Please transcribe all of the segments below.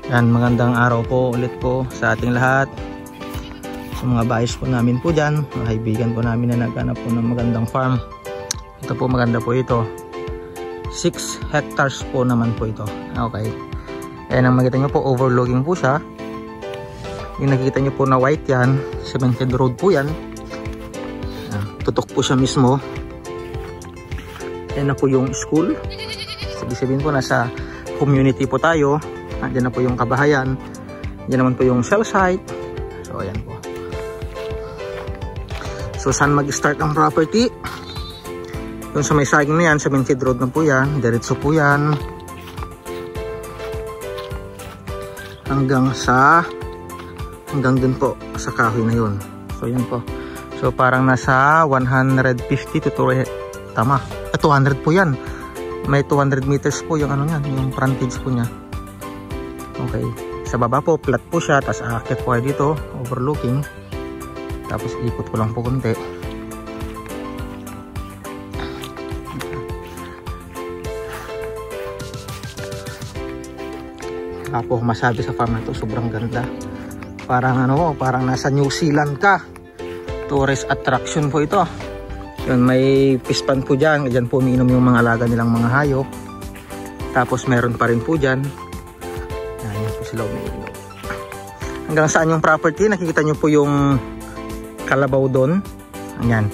Yan, magandang araw po ulit po sa ating lahat. Sa mga buyers po namin po dyan, mga kaibigan po namin na naghanap po ng magandang farm. Ito po, maganda po ito. 6 hectares po naman po ito. Okay. Ayan, ang makita nyo po, overlooking po siya. Yung nakikita nyo po na white yan, cemented road po yan. Ayan, tutok po siya mismo. Ayan na po yung school. Sabihin po, nasa community po tayo. Diyan na po yung kabahayan. Diyan naman po yung cell site. So ayan po. So saan mag-start ang property? Yung sa may saging na yan, cemented road na po yan. Diretso po yan. Hanggang dun po sa kahoy na yun. So yan po. So parang nasa 150 to 200 po yan. May 200 meters po yung ano yan, yung frontage po niya. Okay, sa baba po flat po siya, tapos aakyat po kayo dito, overlooking, tapos ikot ko lang po konti. Tapos masabi sa farm na ito, sobrang ganda, parang ano, parang nasa New Zealand ka. Tourist attraction po ito. Yun, may pispan po dyan, dyan po umiinom yung mga alaga nilang mga hayop. Tapos meron pa rin po dyan, sila umiinom. Hanggang saan yung property, nakikita nyo po yung kalabaw doon. Ayan,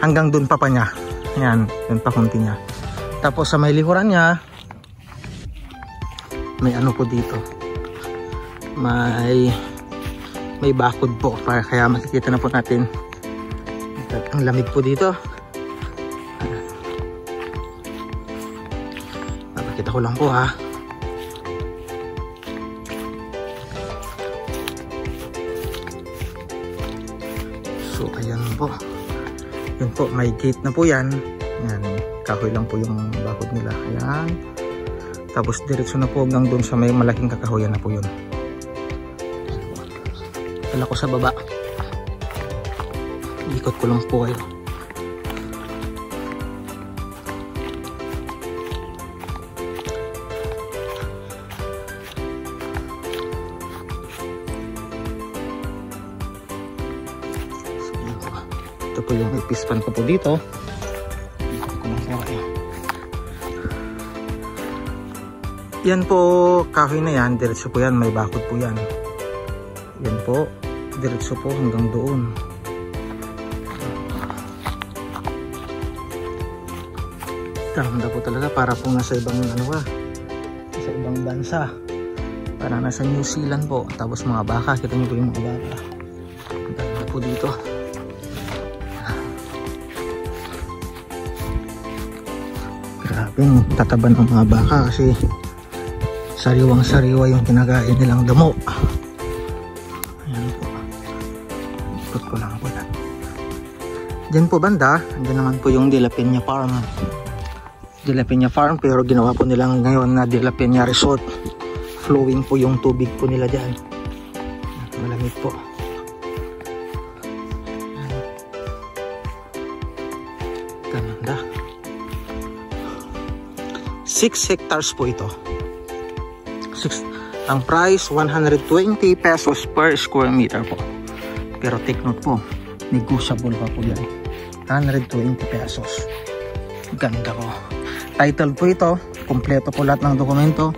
hanggang doon pa niya. Ayan, yun pa konti niya. Tapos sa may likuran niya, may ano po dito, may bakod po, kaya makikita na po natin ang lamig po dito. Papakita ko lang po ha. So ayan po. Yun po, may gate na po yan. Ayan, kahoy lang po yung bakod nila. Ayan. Tapos diretso na po hanggang doon sa may malaking kakahoyan na po yun. Dala ko sa baba. Ikot ko lang po kayo. Ito po yung ipispan ko po dito. Yan po, kahoy na yan, diretso po yan, may bakod po yan. Yan po, diretso po hanggang doon. Ganda po talaga, para po nasa ibang ano ka, sa ibang bansa. Para nasa New Zealand po. Tapos mga baka, kita niyo po yung mga baka. Ganda po dito. Grabe, tataban ng mga baka kasi sariwang sariwa yung kinakain nilang damo. Ayan po, ikot ko lang po yan. Diyan po banda, andyan naman po yung De La Peña Farm. De La Peña Farm, pero ginawa po nilang ngayon na De La Peña Resort. Flowing po yung tubig po nila dyan, malamig po. Ganda. 6 hectares po ito. Ang price 120 pesos per square meter po. Pero take note po, negotiable pa po yan. 120 pesos. Ganda po. Title po ito, kompleto po lahat ng dokumento.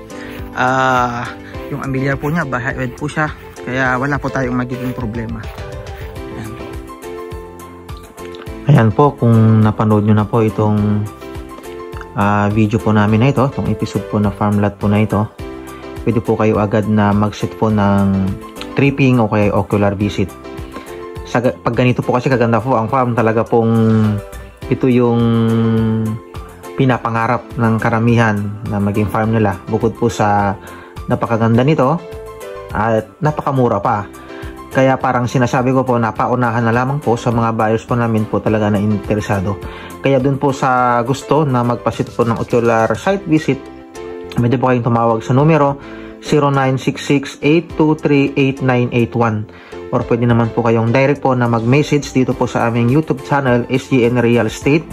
Yung amilyar po niya, bahay po siya, kaya wala po tayong magiging problema. Ayan po. Ayan po, kung napanood nyo na po itong video po namin na ito, itong episode po na farm lot po na ito, pwede po kayo agad na mag-set po ng tripping o kaya ocular visit. Pag ganito po kasi kaganda po ang farm, talaga pong ito yung pinapangarap ng karamihan na maging farm nila. Bukod po sa napakaganda nito at napakamura pa. Kaya parang sinasabi ko po, napaunahan na lamang po sa mga buyers po namin po talaga na interesado. Kaya dun po sa gusto na magpasit po ng ocular site visit, pwede po kayong tumawag sa numero 0966-823-8981 or pwede naman po kayong direct po na mag-message dito po sa aming YouTube channel, SGN Real Estate,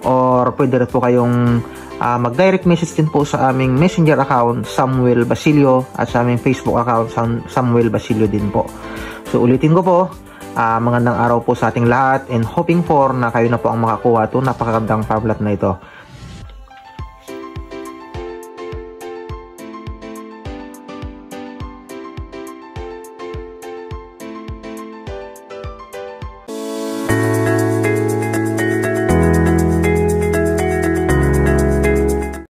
or pwede rin po kayong mag-direct message din po sa aming messenger account, Samuel Basilio, at sa aming Facebook account, Samuel Basilio din po. So ulitin ko po, magandang araw po sa ating lahat and hoping for na kayo na po ang makakuha ito napakagandang farm lot na ito.